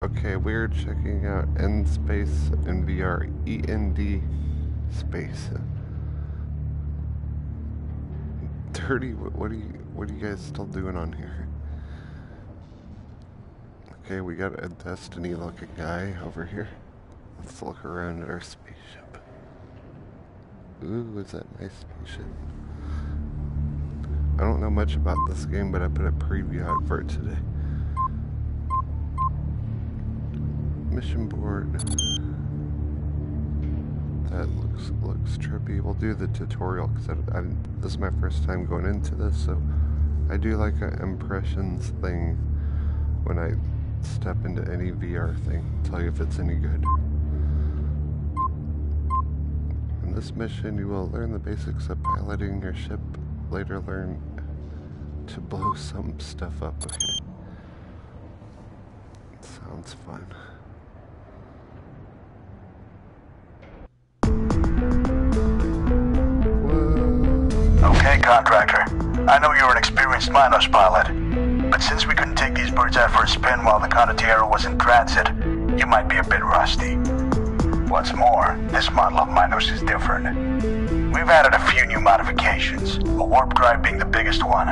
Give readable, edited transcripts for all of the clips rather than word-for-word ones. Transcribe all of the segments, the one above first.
Okay, we're checking out End Space in VR. END Space. Dirty. What are you guys still doing on here? Okay, we got a Destiny-looking guy over here. Let's look around at our spaceship. Ooh, is that a nice spaceship? I don't know much about this game, but I put a preview out for it today. Mission board. That looks trippy. We'll do the tutorial because this is my first time going into this, so I do like an impressions thing when I step into any VR thing. Tell you if it's any good. In this mission, you will learn the basics of piloting your ship. Later, learn to blow some stuff up. Okay. Sounds fun. Okay, contractor. I know you're an experienced Minos pilot, but since we couldn't take these birds out for a spin while the Condottiero was in transit, you might be a bit rusty. What's more, this model of Minos is different. We've added a few new modifications, a warp drive being the biggest one.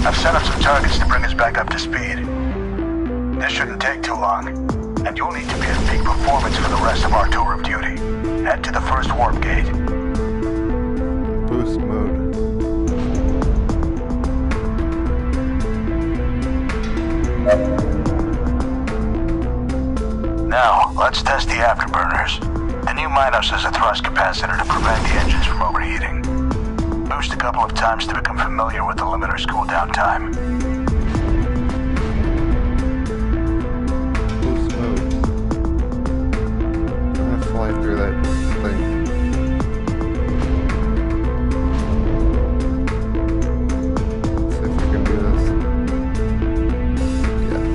I've set up some targets to bring us back up to speed. This shouldn't take too long, and you'll need to be at peak performance for the rest of our tour of duty. Head to the first warp gate. Boost mode. Now, let's test the afterburners. The new Minos has a thrust capacitor to prevent the engines from overheating. Boost a couple of times to become familiar with the limiter's cooldown time. Boost mode. I'm gonna fly through that thing. See if we can do this. Yes.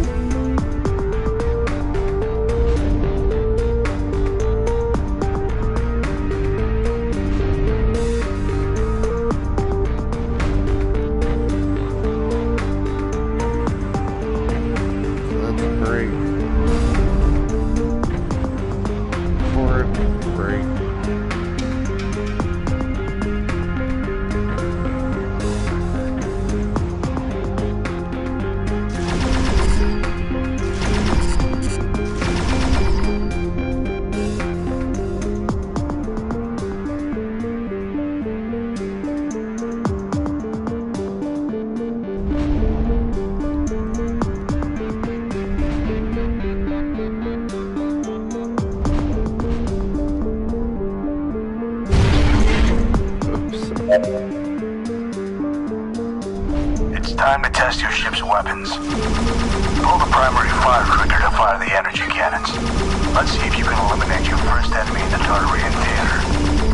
So that's great. Forward, brake. It's time to test your ship's weapons. Pull the primary fire trigger to fire the energy cannons. Let's see if you can eliminate your first enemy in the Tartarian theater,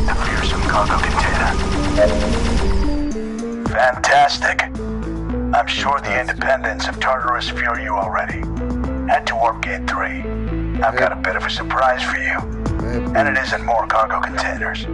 the fearsome cargo container. Fantastic. I'm sure the independents of Tartarus fear you already. Head to Warp Gate 3. I've got a bit of a surprise for you. And it isn't more cargo containers.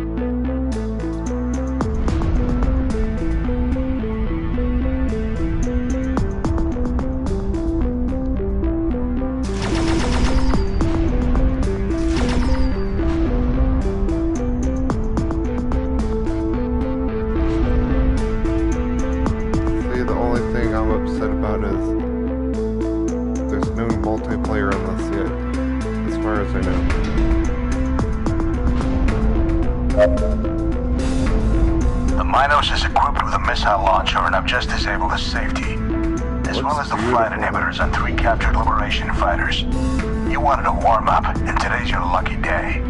See, the only thing I'm upset about is there's no multiplayer on this yet, as far as I know. The Minos is equipped with a missile launcher, and I've just disabled the safety, as well as the flight inhibitors on 3 captured Liberation fighters. You wanted a warm-up, and today's your lucky day.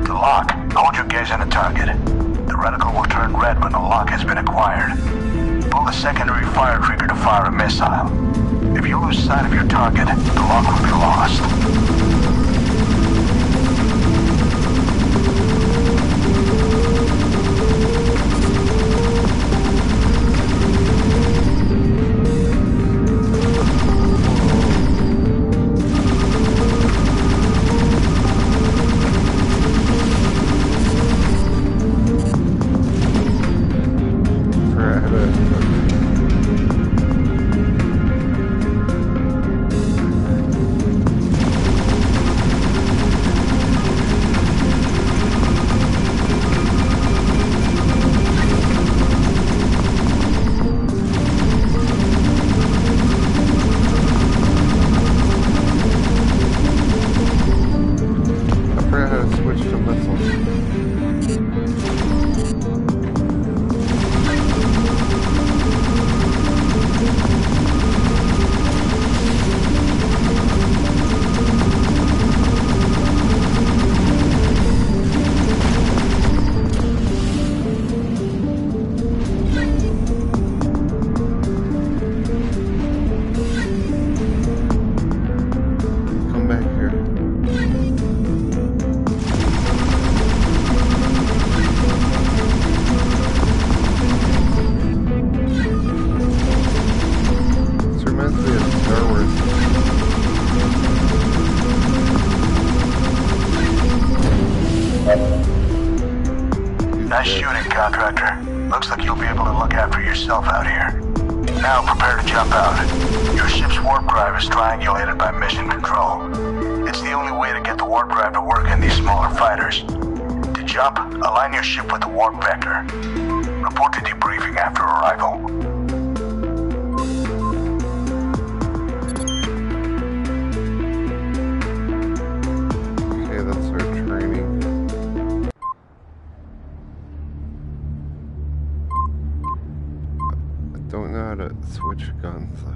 To lock, hold your gaze on the target. The reticle will turn red when the lock has been acquired. Pull the secondary fire trigger to fire a missile. If you lose sight of your target, the lock will be lost. back here. This reminds me of Star Wars. Nice shooting, contractor. Looks like you'll be able to look after yourself out here. Now prepare to jump out. Your ship's warp drive is triangulated by mission control. It's the only way to get the warp drive to work in these smaller fighters. To jump, align your ship with the warp vector. Report to debriefing after arrival. Okay, that's our training. I don't know how to switch guns though.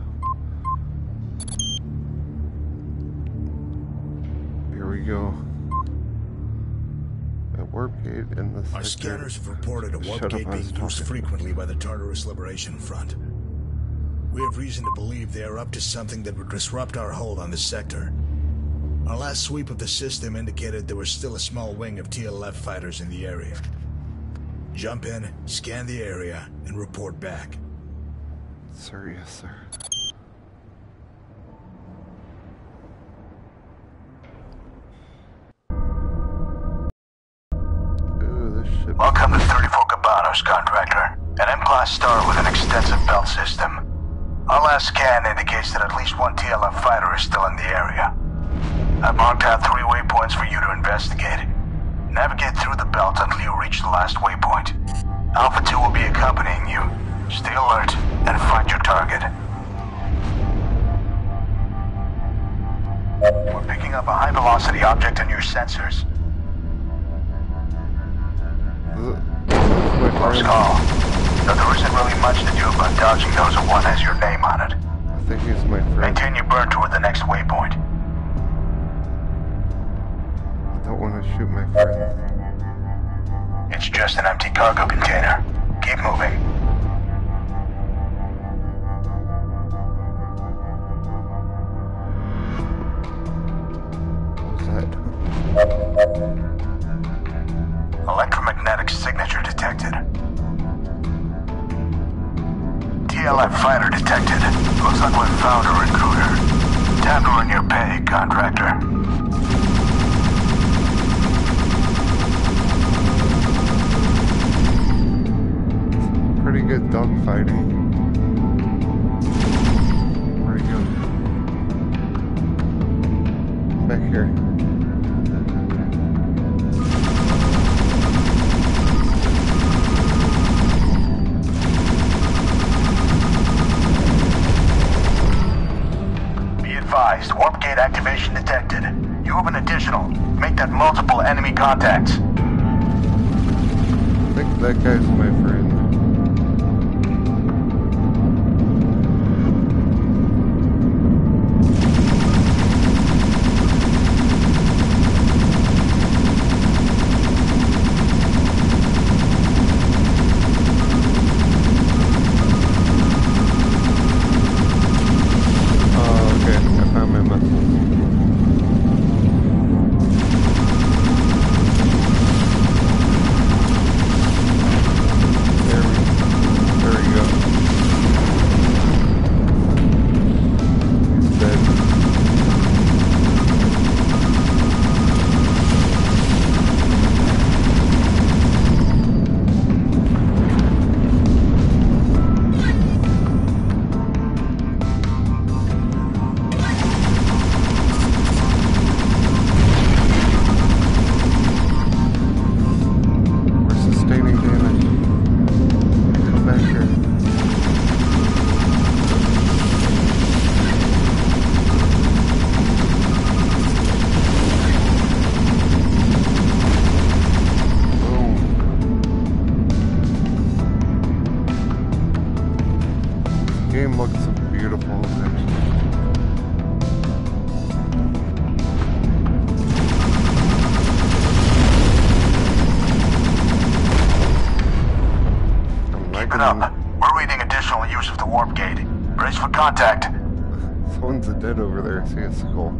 Here we go. A warp gate in the sector. Our scanners have reported a warp Shut up, gate I was being used talking. frequently by the Tartarus Liberation Front. We have reason to believe they are up to something that would disrupt our hold on this sector. Our last sweep of the system indicated there was still a small wing of TLF fighters in the area. Jump in, scan the area, and report back. Sir, yes, sir. Ooh, this ship. Welcome to 34 Cabanos, contractor. An M-class star with an extensive belt system. Our last scan indicates that at least one TLF fighter is still in the area. I've marked out 3 waypoints for you to investigate. Navigate through the belt until you reach the last waypoint. Alpha 2 will be accompanying you. Stay alert and find your target. We're picking up a high-velocity object in your sensors. Close call. Though there isn't really much to do about dodging those if one has your name on it. I think he's my friend. Maintain your burn toward the next waypoint. I don't want to shoot my friend. It's just an empty cargo container. Keep moving. What's that? Electromagnetic signature detected. TLF fighter detected. Looks like we found a recruiter. Time to earn your pay, contractor. Pretty good dogfighting. Where'd he go? Back here. Be advised, warp gate activation detected. You have an additional. Make that multiple enemy contacts. I think that guy's my friend. Game looks beautiful, actually. Keep it up. We're reading additional use of the warp gate. Brace for contact. Someone's dead over there. See a skull.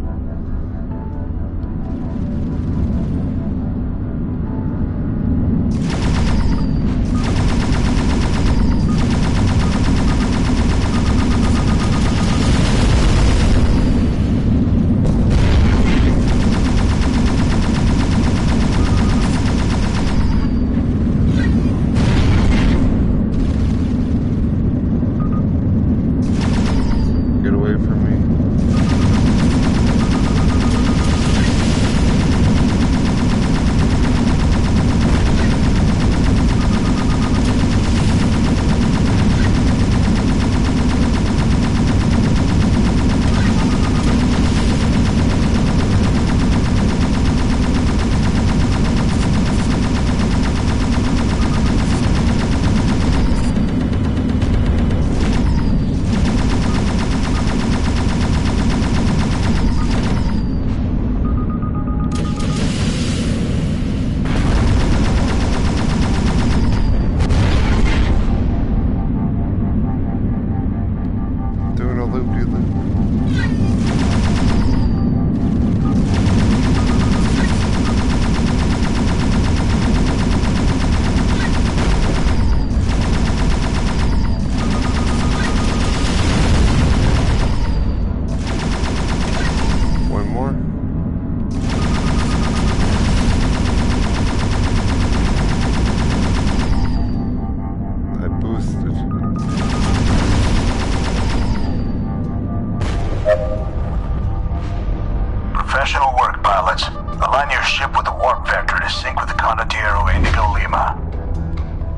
Professional work, pilots. Align your ship with the warp vector to sync with the Condottiero Indigo Lima.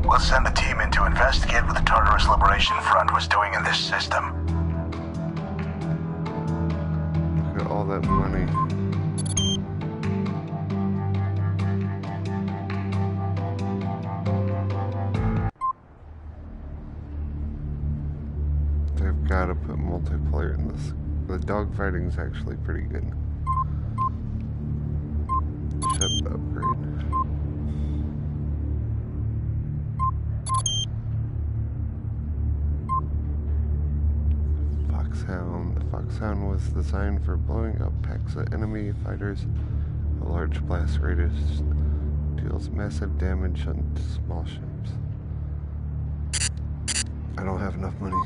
We'll send the team in to investigate what the Tartarus Liberation Front was doing in this system. Look at all that money. They've got to put multiplayer in this. The dogfighting's actually pretty good. Ship upgrade. Foxhound. The Foxhound was designed for blowing up packs of enemy fighters. A large blast radius deals massive damage on small ships. I don't have enough money.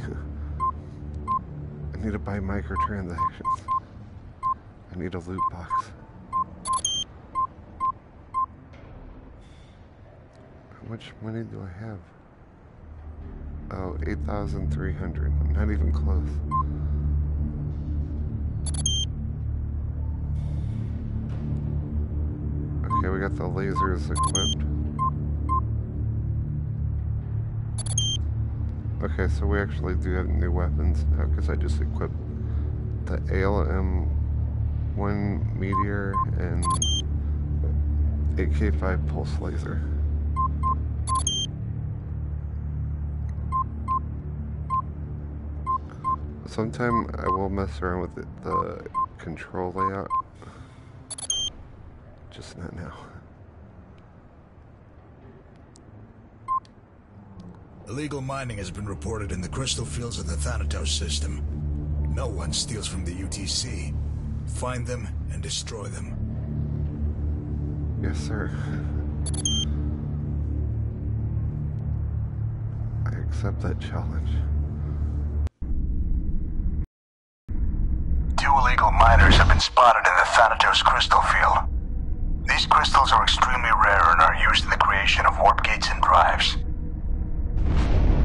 I need to buy microtransactions. I need a loot box. How much money do I have? Oh, 8,300. Not even close. Okay, we got the lasers equipped. Okay, so we actually do have new weapons now because I just equipped the ALM-1 Meteor and AK-5 Pulse Laser. Sometime I will mess around with the control layout. Just not now. Illegal mining has been reported in the crystal fields of the Thanatos system. No one steals from the UTC. Find them and destroy them. Yes, sir. I accept that challenge. 2 illegal miners have been spotted in the Thanatos crystal field. These crystals are extremely rare and are used in the creation of warp gates and drives.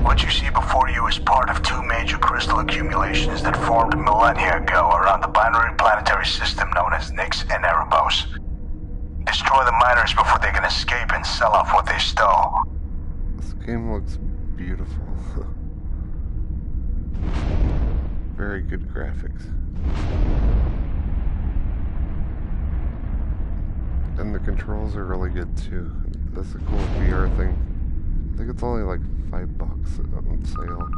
What you see before you is part of 2 major crystal accumulations that formed millennia ago around the binary planetary system known as Nyx and Erebos. Destroy the miners before they can escape and sell off what they stole. This game looks beautiful. Very good graphics. And the controls are really good too. That's a cool VR thing. I think it's only like $5 on sale.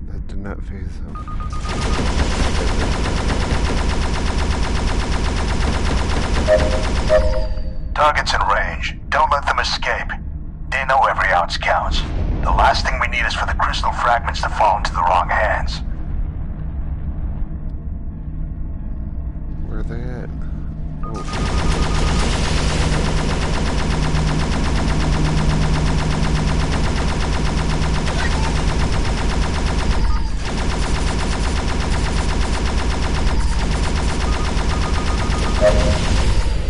That did not phase him. Targets in range. Don't let them escape. They know every ounce counts. The last thing we need is for the crystal fragments to fall into the wrong hands. Where are they at? Oh.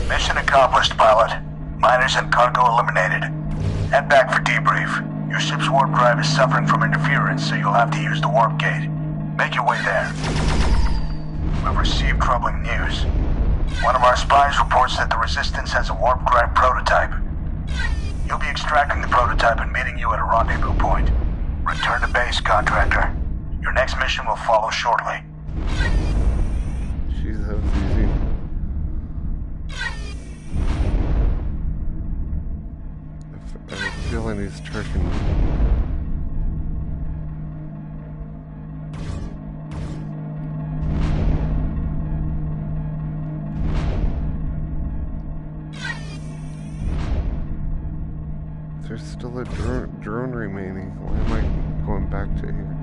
Mission accomplished, pilot. Miners and cargo eliminated. Head back for debrief. Your ship's warp drive is suffering from interference, so you'll have to use the warp gate. Make your way there. We've received troubling news. One of our spies reports that the Resistance has a warp drive prototype. You'll be extracting the prototype and meeting you at a rendezvous point. Return to base, contractor. Your next mission will follow shortly. Jeez, that was easy. I have a feeling he's tricking me. There's still a drone remaining. Why am I going back to here?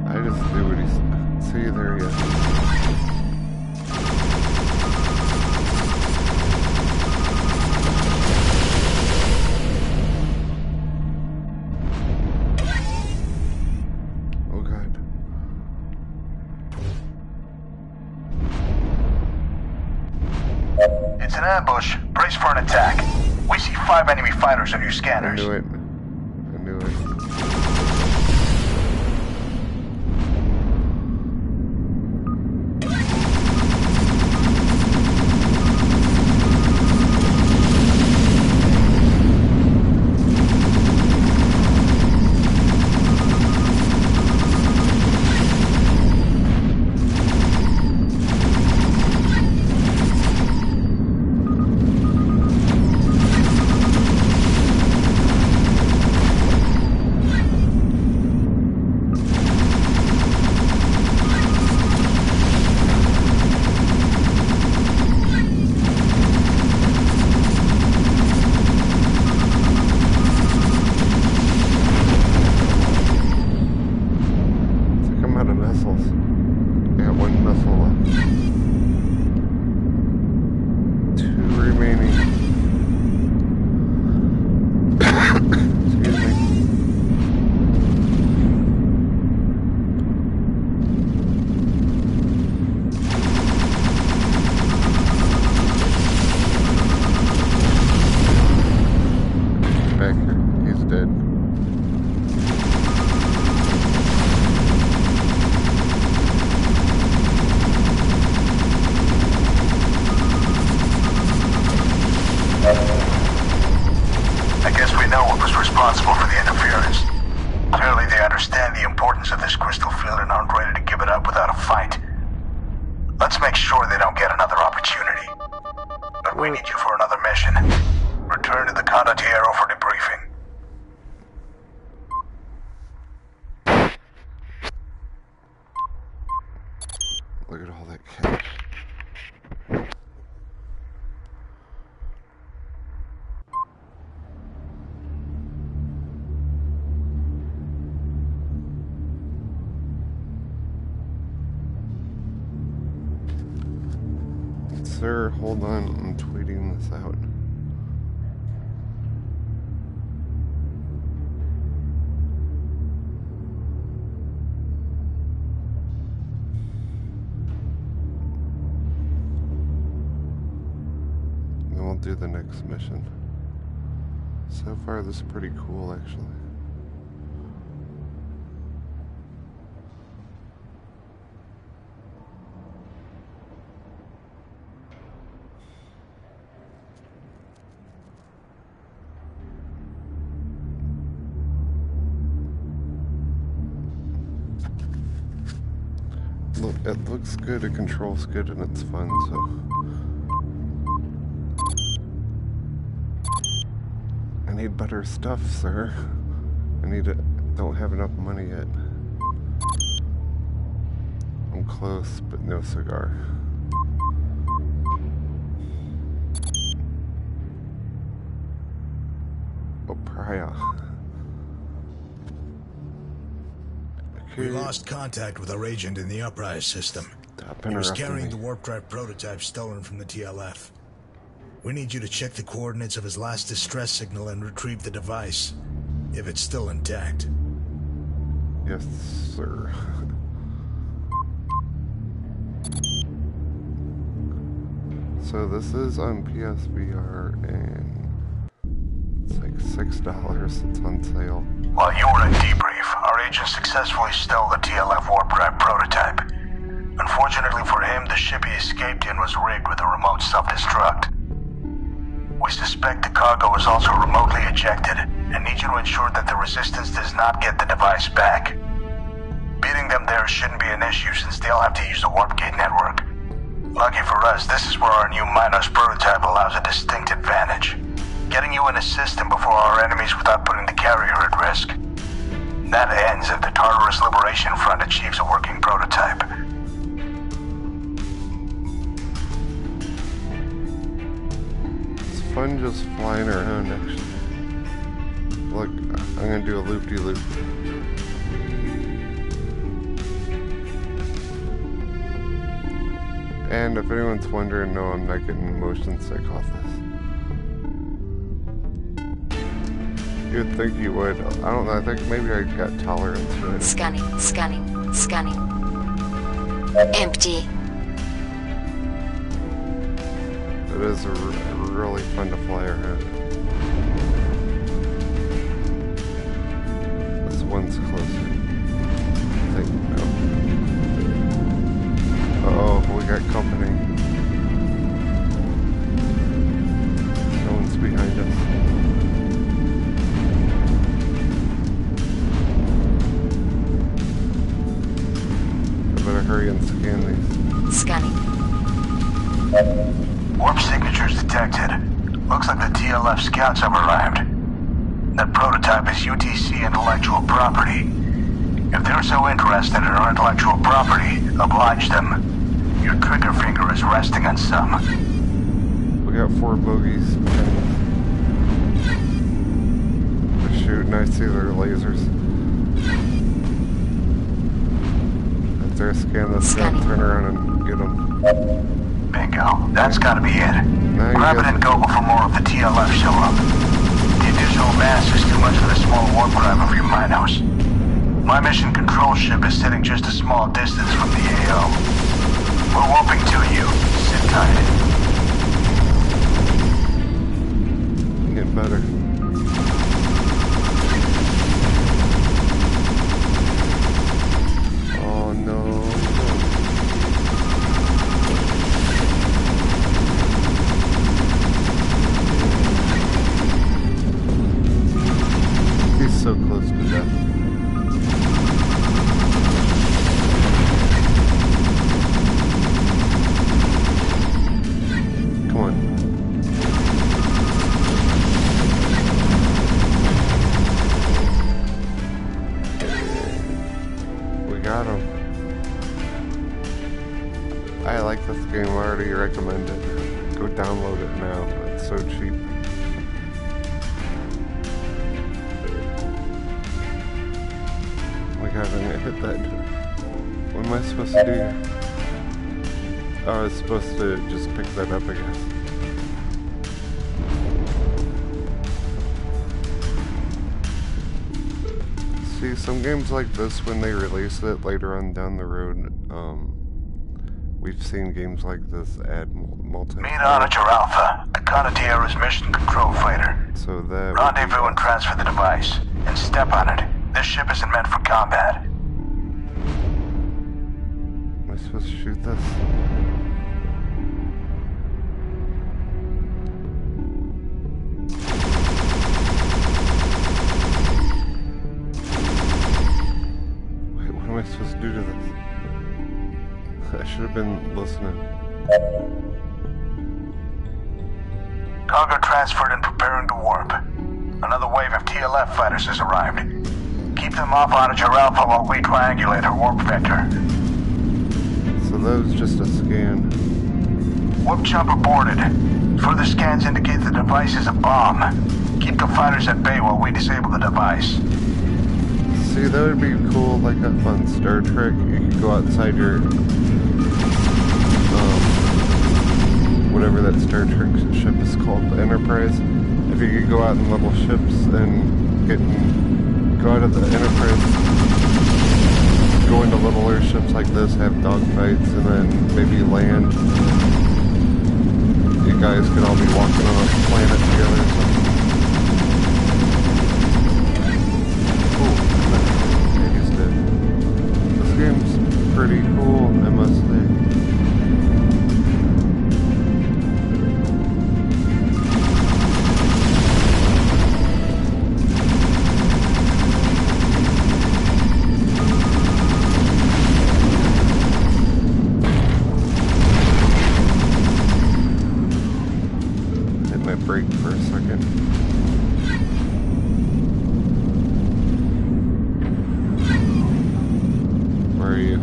I just do what he's... See, there he is. Oh God. It's an ambush. Brace for an attack. We see 5 enemy fighters on your I scanners. knew it. I knew it. I guess we know what was responsible for the interference. Clearly they understand the importance of this crystal field and aren't ready to give it up without a fight. Let's make sure they don't get another opportunity. But we need you for another mission. Return to the Condottiero for debriefing. Look at all that cash. Sir, hold on, I'm tweeting this out. Then we'll do the next mission. So far, this is pretty cool, actually. Look, it looks good, it controls good, and it's fun, so... I need better stuff, sir. I need it. Don't have enough money yet. I'm close, but no cigar. Oh, pariah. We lost contact with our agent in the Uprise system. He was carrying the warp drive prototype stolen from the TLF. We need you to check the coordinates of his last distress signal and retrieve the device, if it's still intact. Yes, sir. So this is on PSVR and it's like $6. It's on sale. While you were in debrief, our agent successfully stole the TLF warp drive prototype. Unfortunately for him, the ship he escaped in was rigged with a remote self-destruct. We suspect the cargo was also remotely ejected and need you to ensure that the Resistance does not get the device back. Beating them there shouldn't be an issue since they'll have to use the warp gate network. Lucky for us, this is where our new Minos prototype allows a distinct advantage. Getting you in a system before our enemies without putting the carrier at risk. That ends if the Tartarus Liberation Front achieves a working prototype. It's fun just flying around, actually. Look, I'm gonna do a loop-de-loop. And if anyone's wondering, no, I'm not getting motion sick off this. You'd think you would. I don't know, I think maybe I got tolerance to it. Scanning, scanning, scanning. Empty. It is really fun to fly around. This one's closer. I think, no. Uh-oh, we got company. No one's behind us. I better hurry and scan these. Scanning. Warp signatures detected. Looks like the TLF scouts have arrived. That prototype is UTC intellectual property. If they're so interested in our intellectual property, oblige them. Your trigger finger is resting on some. We got 4 bogeys. They're shooting, I see their lasers. If they're scanning the scout, turn around and get them. Bingo. That's gotta be it. Now Grab it and go before more of the TLF show up. The additional mass is too much for the small warp drive of your minos. My mission control ship is sitting just a small distance from the AO. We're warping to you. Sit tight. Getting better. Oh no. He's so close to death. Come on. We got him. I like this game. I already recommend it. Go download it now. It's so cheap. Oh my god, I'm gonna hit that. What am I supposed to do here? Oh, I was supposed to just pick that up, I guess. See, some games like this, when they release it later on down the road, we've seen games like this add multi- Meet Onager Alpha, the Condotiero's mission control fighter. So that Rendezvous and transfer the device, and step on it. This ship isn't meant for combat. Am I supposed to shoot this? Wait, what am I supposed to do to this? I should have been listening. Cargo transferred and preparing to warp. Another wave of TLF fighters has arrived. Keep them off Onager Alpha while we triangulate our warp vector. So that was just a scan. Warp chopper boarded. Further scans indicate the device is a bomb. Keep the fighters at bay while we disable the device. See, that would be cool, like up on Star Trek. You could go outside your, whatever that Star Trek ship is called, the Enterprise. If you could go out in little ships and go out of the Enterprise, go into little airships like this, have dogfights, and then maybe land. You guys could all be walking on a planet together or something. This game's pretty cool, I must say. Hit my brake for a second. Where are you?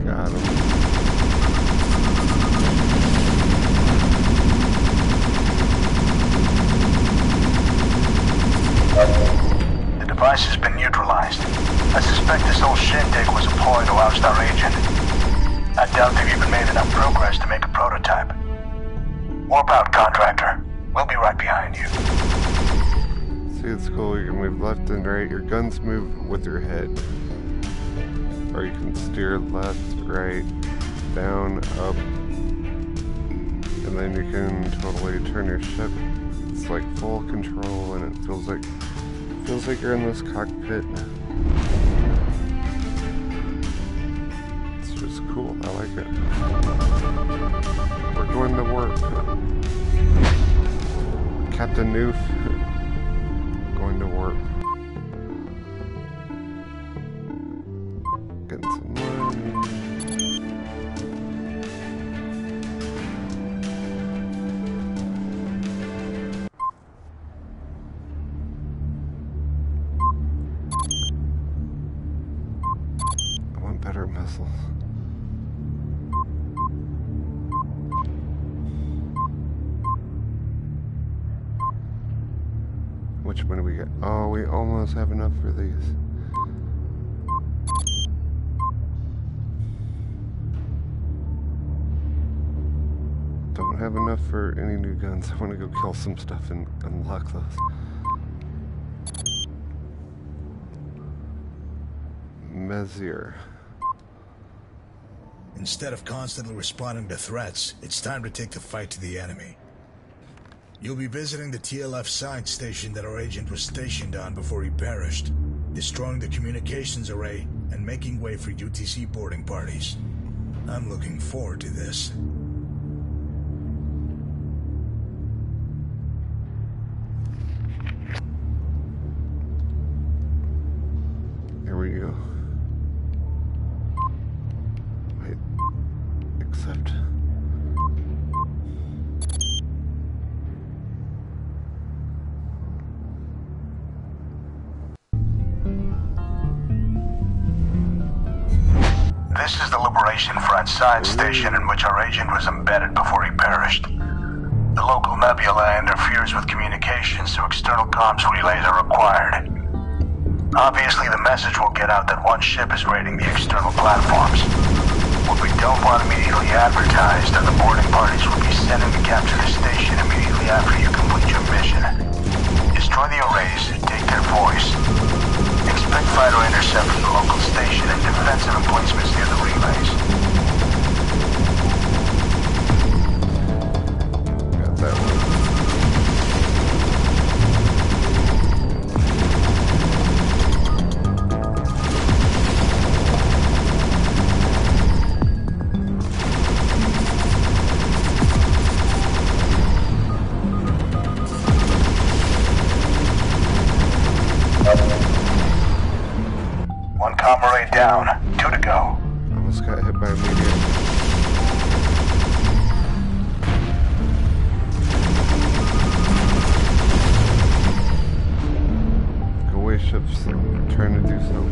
Got him. The device has been neutralized. I suspect this whole shindig was a ploy to oust our agent. I doubt they've even made enough progress to make a prototype. Warp out, contractor. We'll be right behind you. See, it's cool. You can move left and right. Your guns move with your head. Or you can steer left, right, down, up. And then you can totally turn your ship. It's like full control, and it feels like you're in this cockpit. It's just cool. I like it. We're going to work. Captain Noof. Going to work. Getting some money. I want better missiles. Which one do we get? Oh, we almost have enough for these. Don't have enough for any new guns. I want to go kill some stuff and unlock those. Messier. Instead of constantly responding to threats, it's time to take the fight to the enemy. You'll be visiting the TLF science station that our agent was stationed on before he perished, destroying the communications array and making way for UTC boarding parties. I'm looking forward to this. Here we go. Wait. Accept. This is the Liberation Front science station in which our agent was embedded before he perished. The local nebula interferes with communications, so external comms relays are required. Obviously, the message will get out that one ship is raiding the external platforms. What we don't want immediately advertised are the boarding parties will be sent in to capture the station immediately after you complete your mission. Destroy the arrays, take their voice. Expect fighter intercept from the local station and defensive emplacements near the relays. Got that one. One comm array down, 2 to go. Almost got hit by a meteor. Go away, ships. I'm trying to do something.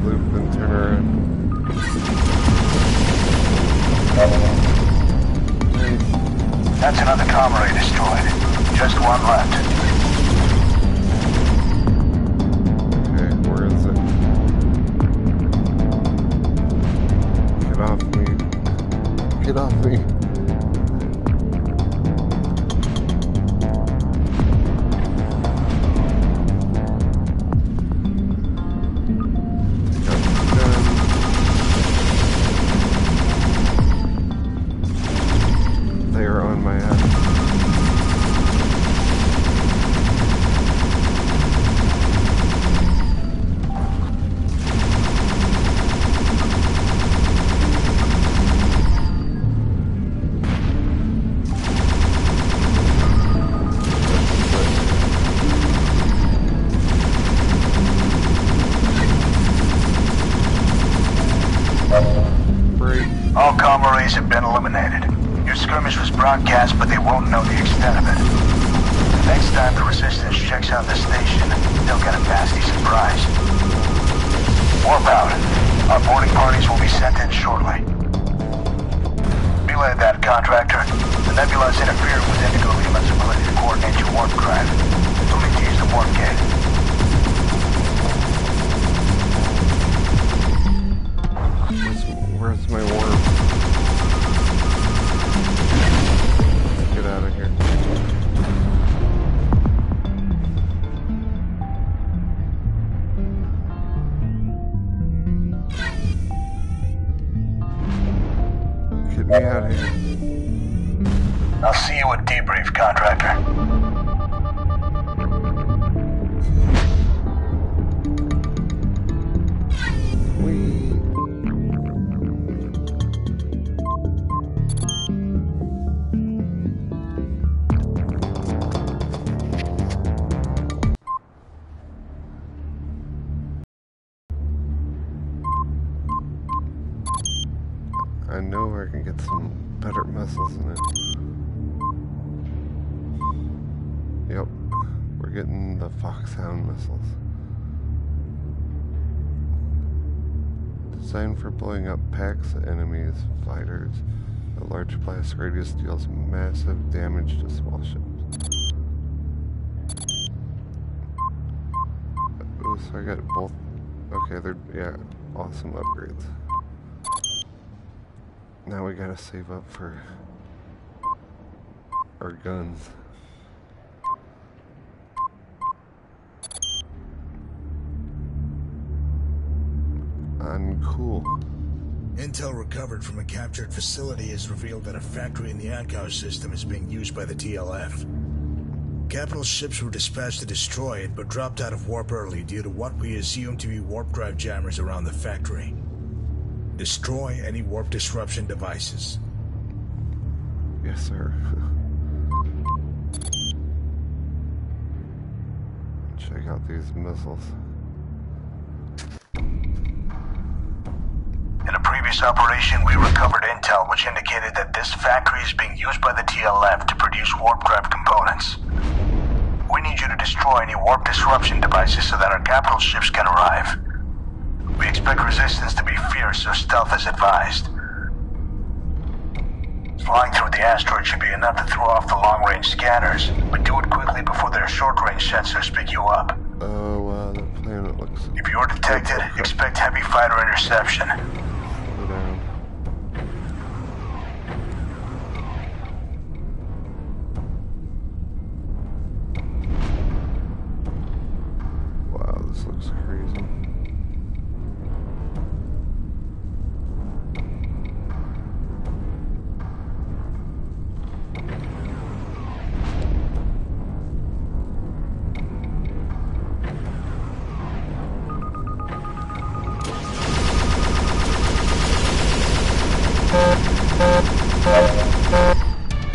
loop and turn around. That's another comm array destroyed. Just one left. Okay, where is it? Get off me. Get off me. They are on my head. All comm arrays have been eliminated. Your skirmish was broadcast, but they won't know the extent of it. The next time the Resistance checks out the station, they'll get a nasty surprise. Warp out. Our boarding parties will be sent in shortly. Relay that, Contractor. The nebula's interfering with Indigo Lima's ability to coordinate your warp drive. You'll need to use the warp gate. Where's my warp? Get out of here. Get me out of here. I'll see you at debrief, Contractor. I know I can get some better missiles in it. Yep, we're getting the Foxhound missiles. Designed for blowing up packs of enemies, fighters. A large blast radius deals massive damage to small ships. Oh, so I got both. Okay, they're, yeah, awesome upgrades. Now we gotta save up for our guns. Uncool. Intel recovered from a captured facility has revealed that a factory in the Ankow system is being used by the TLF. Capital ships were dispatched to destroy it, but dropped out of warp early due to what we assume to be warp drive jammers around the factory. Destroy any warp disruption devices. Yes, sir. Check out these missiles. In a previous operation, we recovered intel which indicated that this factory is being used by the TLF to produce warp drive components. We need you to destroy any warp disruption devices so that our capital ships can arrive. We expect resistance to be fierce, so stealth is advised. Flying through the asteroid should be enough to throw off the long-range scanners, but do it quickly before their short-range sensors pick you up. Oh, wow, the planet looks... If you're detected, expect heavy fighter interception. Slow down. Wow, this looks crazy.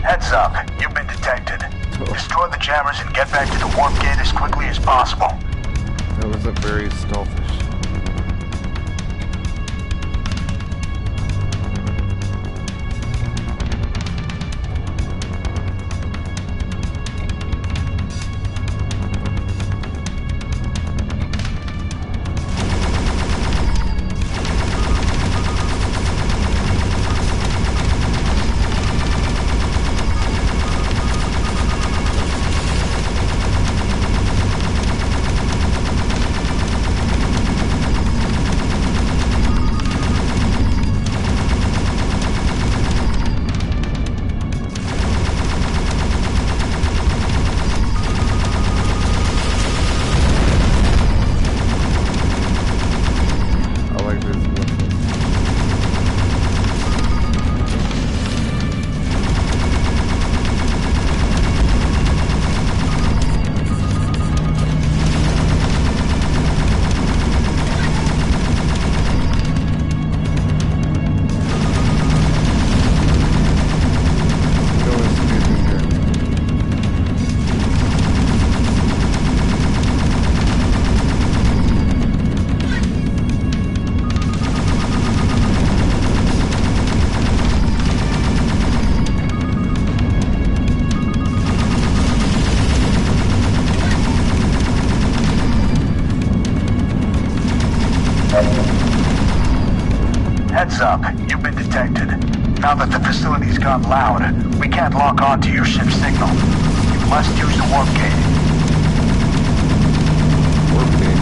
Heads up, you've been detected. Destroy the jammers and get back to the warp gate as quickly as possible. That was a very stealthish. Heads up, you've been detected. Now that the facility's gone loud, we can't lock onto your ship's signal. You must use the warp gate. Warp gate.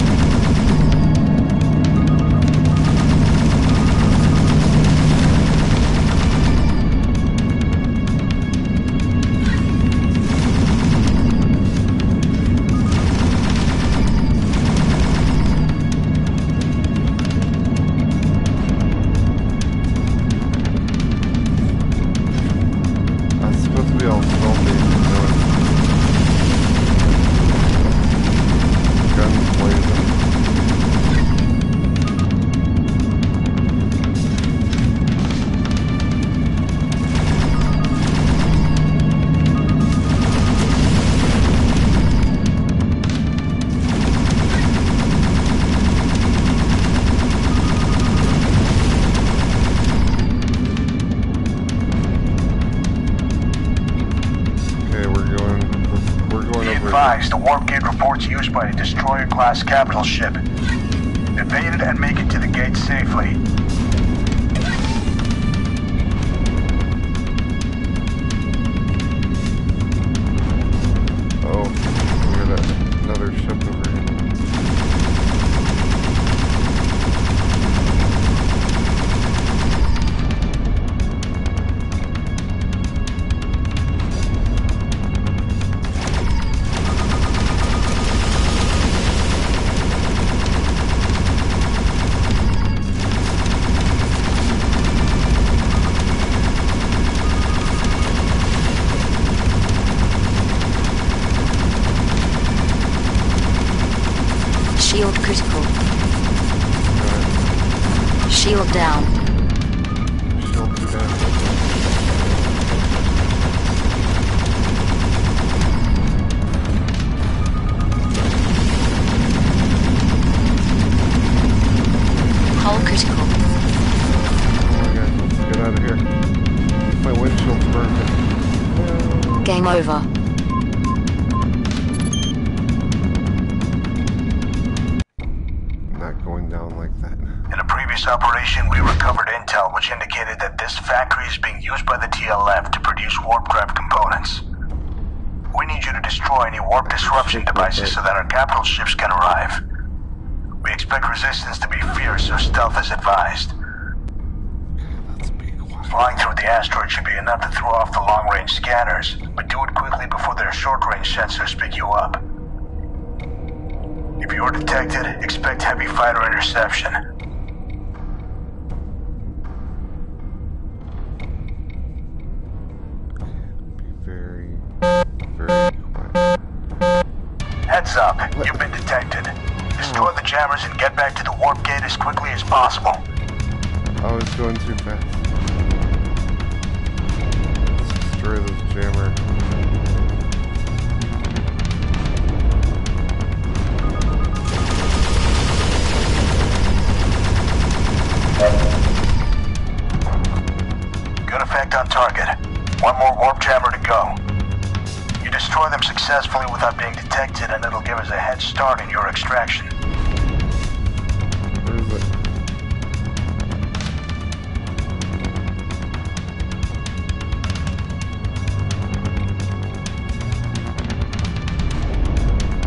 The warp gate reports used by a destroyer-class capital ship. Evade it and make it to the gate safely. Oh, we got another ship over here. Shield critical. Right. Shield down. Shield to down. Hull critical. Oh, guys, let's get out of here. My windshield's burned. Game over. Going down like that. In a previous operation, we recovered intel which indicated that this factory is being used by the TLF to produce warp drive components. We need you to destroy any warp disruption devices so that our capital ships can arrive. We expect resistance to be fierce, so stealth is advised. Let's be quiet. Flying through the asteroid should be enough to throw off the long-range scanners, but do it quickly before their short-range sensors pick you up. If you're detected, expect heavy fighter interception. Be very, very quiet. Heads up, you've been detected. Destroy the jammers and get back to the warp gate as quickly as possible. I was going too fast. Let's destroy this jammer. Good effect on target. One more warp jammer to go. You destroy them successfully without being detected and it'll give us a head start in your extraction. Where is it?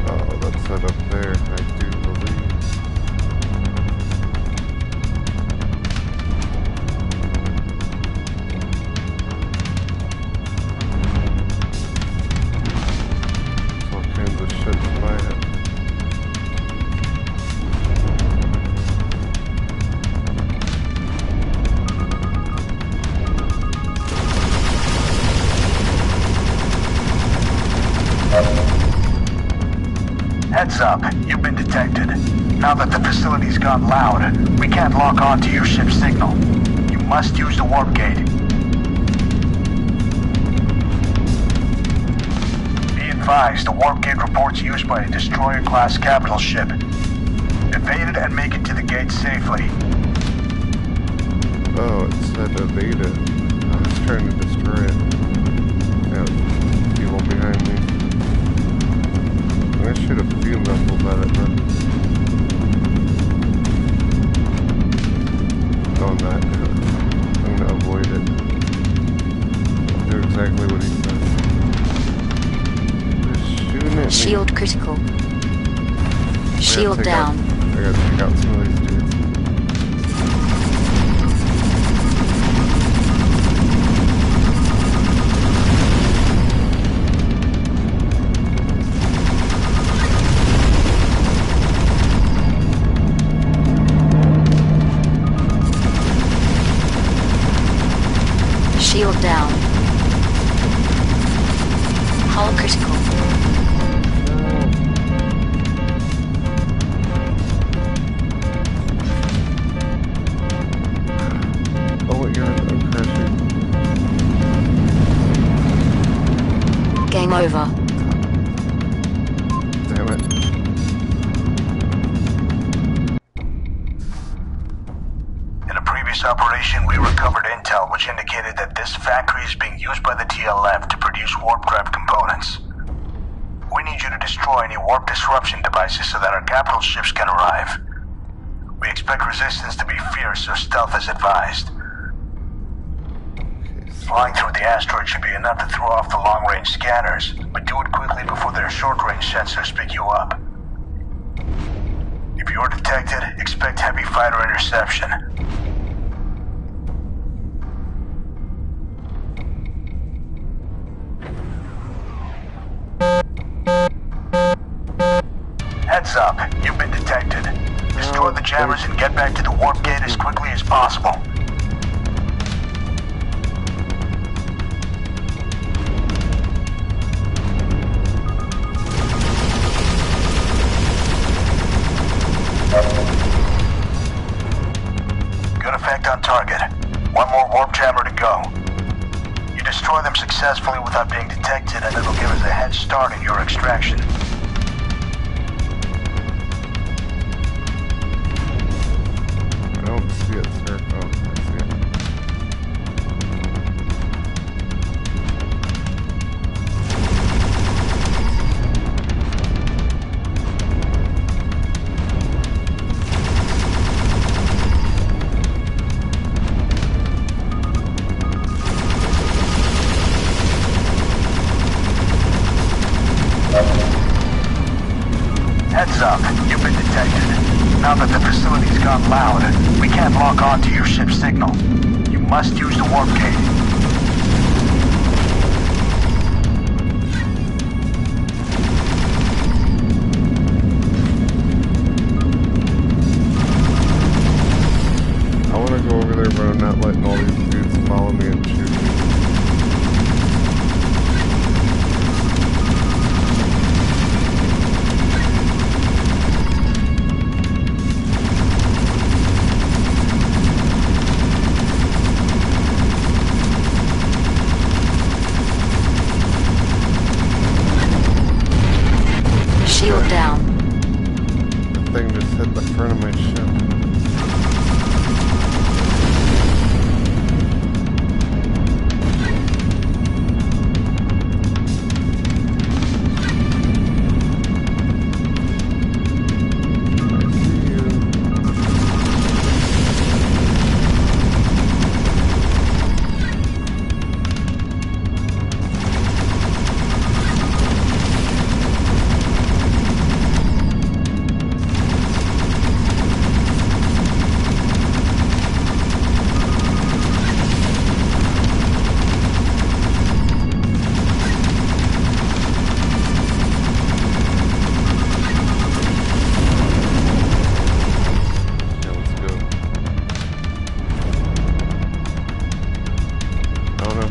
Oh, that's set up there, I do believe. Heads up, you've been detected. Now that the facility's gone loud, we can't lock onto your ship's signal. You must use the warp gate. Be advised, the warp gate reports used by a destroyer-class capital ship. Evade it and make it to the gate safely. Oh, it said evade it. I was trying to destroy it. Yeah, people behind me. I should have few missiles at it, but... Oh, not. Shield down. I gotta take out some of these dudes. Shield down. Hull critical. Oh my god, I'm crashing. Game over. Damn it. In a previous operation, we recovered intel which indicated that this factory is being used by the TLF to produce warp drive components. We need you to destroy any warp disruption devices so that our capital ships can arrive. We expect resistance to be fierce, so stealth is advised. Flying through the asteroid should be enough to throw off the long-range scanners, but do it quickly before their short-range sensors pick you up. If you're detected, expect heavy fighter interception. Heads up, you've been detected. Destroy the jammers and get back to the warp gate as quickly as possible. Good effect on target. One more warp jammer to go. You destroy them successfully without being detected, and it'll give us a head start in your extraction. I don't see it, sir. Oh, I see it. Heads up, you've been detected. Now that the facility's gone loud, we can't lock onto your ship's signal. You must use the warp gate. I want to go over there, but I'm not letting all these dudes follow me and shoot me. Shield down. The thing just hit the front of my ship.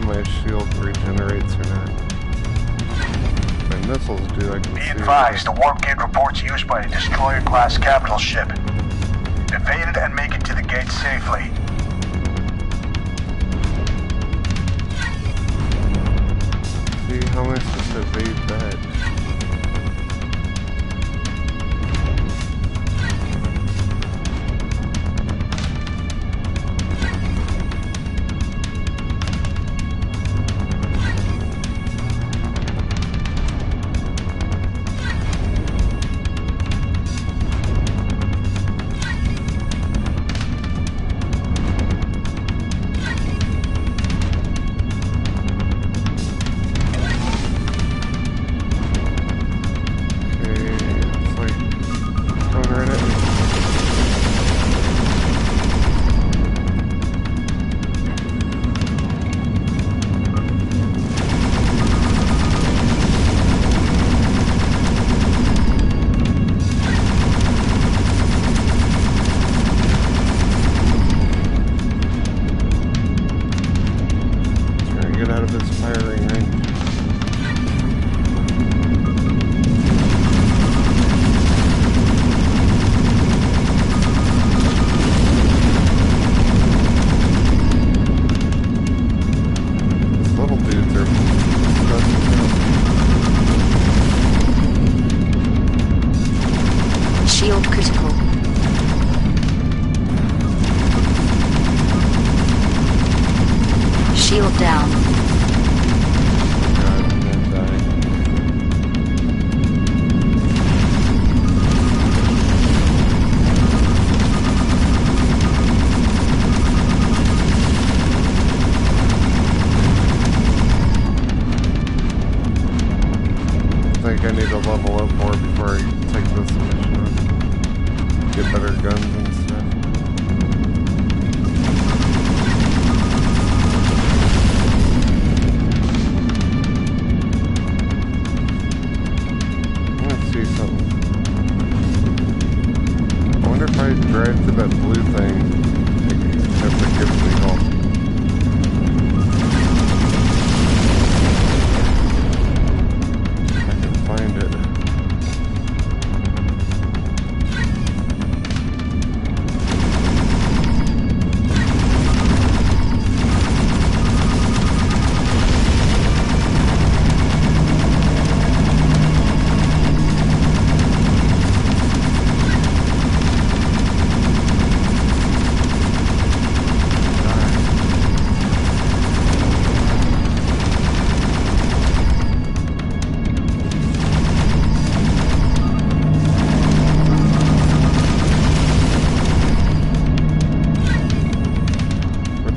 My shield regenerates or not. My missiles do, I can Be see. advised, the warp gate reports used by a destroyer-class capital ship. Evade it and make it to the gate safely. See, how am I supposed to evade that? critical. Shield down. God, I'm gonna die. I think I need to level up more before I take this mission on. Get better guns and stuff. Let's see something. I wonder if I drive to that blue thing, if it gives me help. Find it.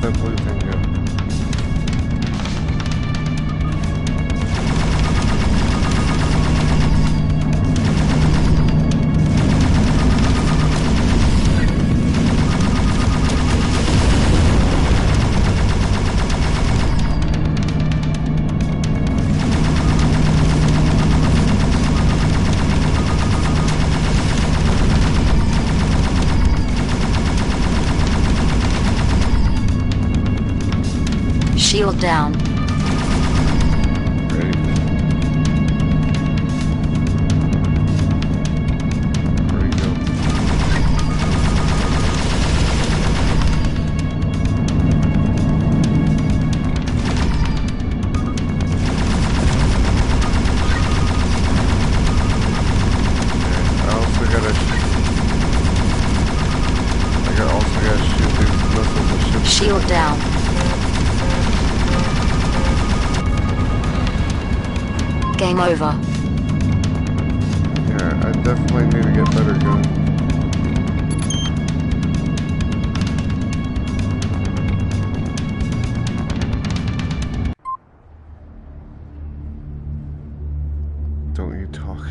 That blue thing go? Shield down. Ready? Where'd he go? Also gotta shoot these missiles and ships. Shield down. Game over. Yeah, I definitely need to get better guns. Don't you talk.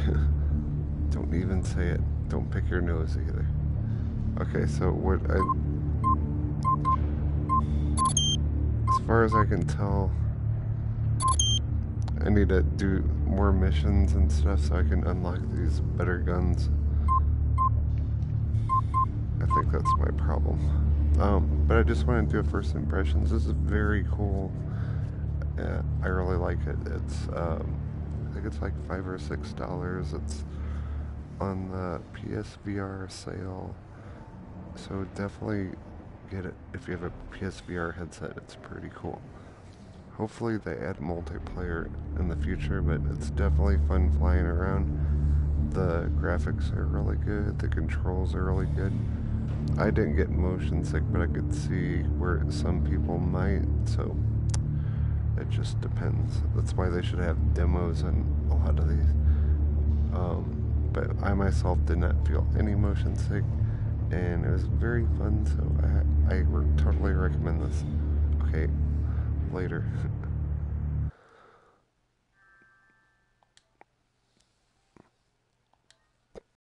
Don't even say it. Don't pick your nose either. Okay, so what as far as I can tell, I need to do more missions and stuff so I can unlock these better guns. I think that's my problem. But I just want to do a first impressions. This is very cool. I really like it. It's I think it's like $5 or $6. It's on the PSVR sale. So definitely get it if you have a PSVR headset. It's pretty cool. Hopefully they add multiplayer in the future, but it's definitely fun flying around. The graphics are really good, the controls are really good. I didn't get motion sick, but I could see where some people might, so it just depends. That's why they should have demos on a lot of these. But I myself did not feel any motion sick, and it was very fun, so I totally recommend this. Okay, later.